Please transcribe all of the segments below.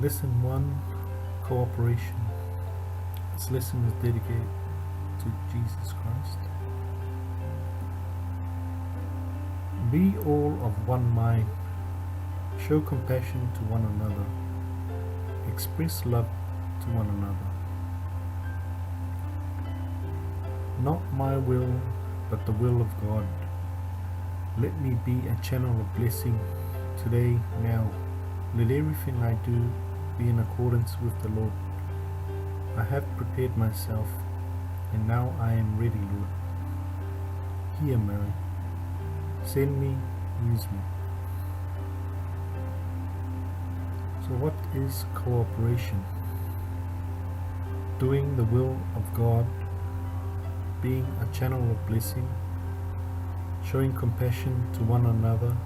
Lesson 1, Cooperation. This lesson is dedicated to Jesus Christ. Be all of one mind. Show compassion to one another. Express love to one another. Not my will, but the will of God. Let me be a channel of blessing today, now. Let everything I do be in accordance with the Lord. I have prepared myself, and now I am ready, Lord. Here, Mary. Send me, use me. So what is cooperation? Doing the will of God, being a channel of blessing, showing compassion to one another,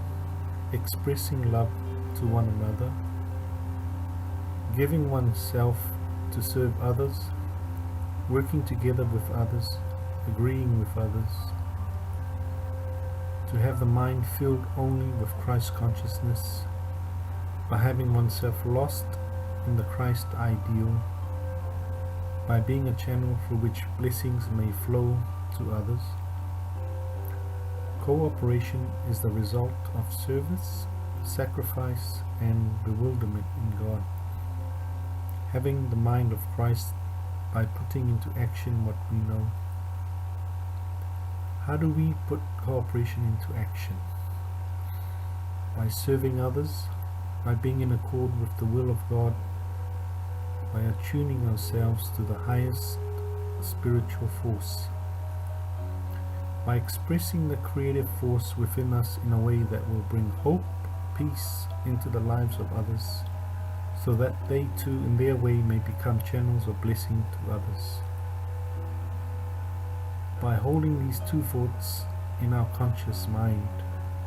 expressing love to one another, giving oneself to serve others, working together with others, agreeing with others, to have the mind filled only with Christ consciousness, by having oneself lost in the Christ ideal, by being a channel through which blessings may flow to others. Cooperation is the result of service, sacrifice, and bewilderment in God. Having the mind of Christ by putting into action what we know. How do we put cooperation into action? By serving others, by being in accord with the will of God, by attuning ourselves to the highest spiritual force, by expressing the creative force within us in a way that will bring hope, peace into the lives of others, so that they too in their way may become channels of blessing to others. By holding these two thoughts in our conscious mind,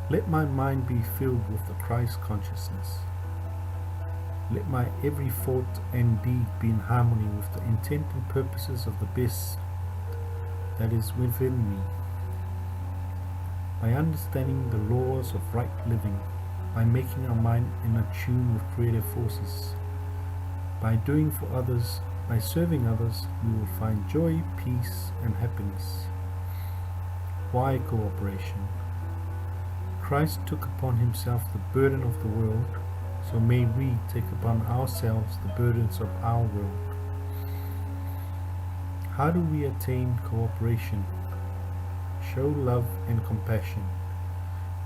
let my mind be filled with the Christ consciousness. Let my every thought and deed be in harmony with the intent and purposes of the best that is within me. By understanding the laws of right living, by making our mind in tune with creative forces, by doing for others, by serving others, we will find joy, peace, and happiness. Why cooperation? Christ took upon himself the burden of the world, so may we take upon ourselves the burdens of our world. How do we attain cooperation? Show love and compassion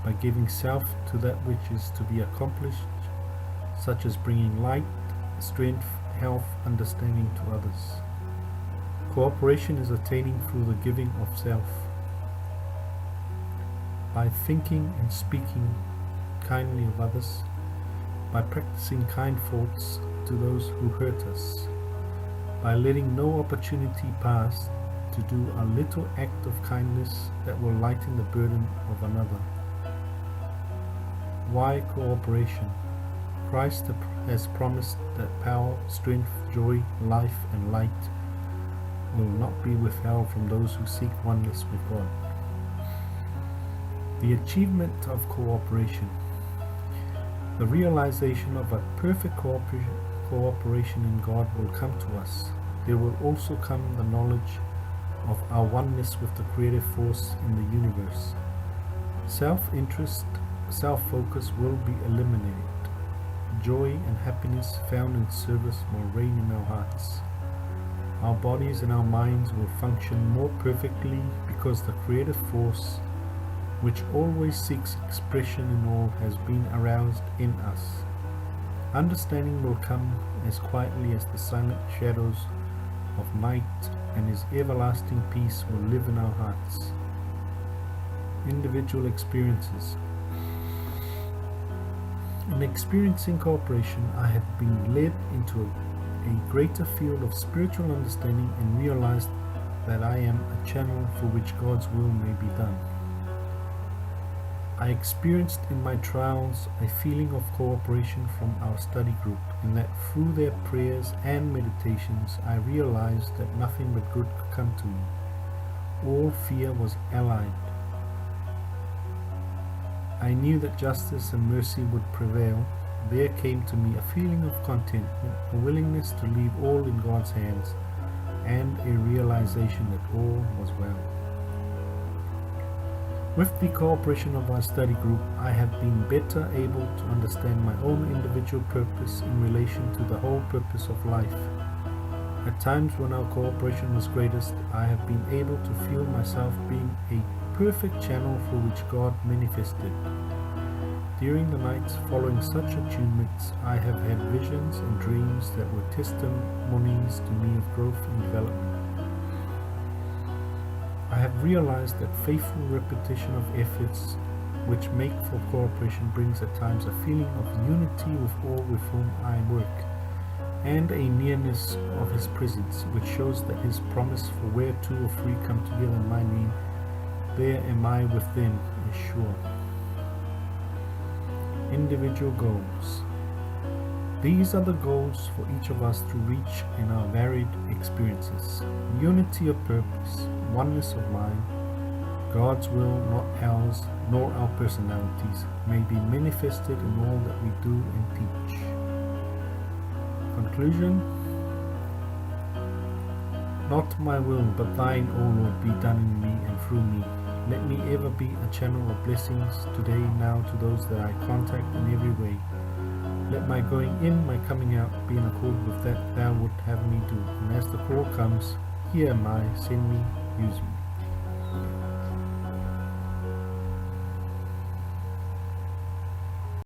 by giving self to that which is to be accomplished, such as bringing light, strength, health, understanding to others. Cooperation is attaining through the giving of self. By thinking and speaking kindly of others, by practicing kind thoughts to those who hurt us, by letting no opportunity pass to do a little act of kindness that will lighten the burden of another. Why cooperation? Christ has promised that power, strength, joy, life, and light will not be withheld from those who seek oneness with God. The achievement of cooperation. The realization of a perfect cooperation in God will come to us. There will also come the knowledge of our oneness with the creative force in the universe. Self-interest, self-focus will be eliminated. Joy and happiness found in service will reign in our hearts. Our bodies and our minds will function more perfectly because the creative force, which always seeks expression in all, has been aroused in us. Understanding will come as quietly as the silent shadows of night, and his everlasting peace will live in our hearts. Individual experiences. In experiencing cooperation, I have been led into a greater field of spiritual understanding and realized that I am a channel for which God's will may be done. I experienced in my trials a feeling of cooperation from our study group, in that through their prayers and meditations I realized that nothing but good could come to me. All fear was allied. I knew that justice and mercy would prevail, there came to me a feeling of contentment, a willingness to leave all in God's hands, and a realization that all was well. With the cooperation of our study group, I have been better able to understand my own individual purpose in relation to the whole purpose of life. At times when our cooperation was greatest, I have been able to feel myself being a perfect channel through which God manifested. During the nights following such attunements, I have had visions and dreams that were testimonies to me of growth and development. I have realized that faithful repetition of efforts which make for cooperation brings at times a feeling of unity with all with whom I work, and a nearness of His presence, which shows that His promise for where 2 or 3 come together in my name, there am I with them, is sure. Individual goals. These are the goals for each of us to reach in our varied experiences. Unity of purpose, oneness of mind, God's will, not ours, nor our personalities, may be manifested in all that we do and teach. Conclusion. Not my will, but thine, O Lord, be done in me and through me. Let me ever be a channel of blessings today, now, to those that I contact in every way. Let my going in, my coming out, be in accord with that thou would have me do. And as the call comes, here am I, send me, use me.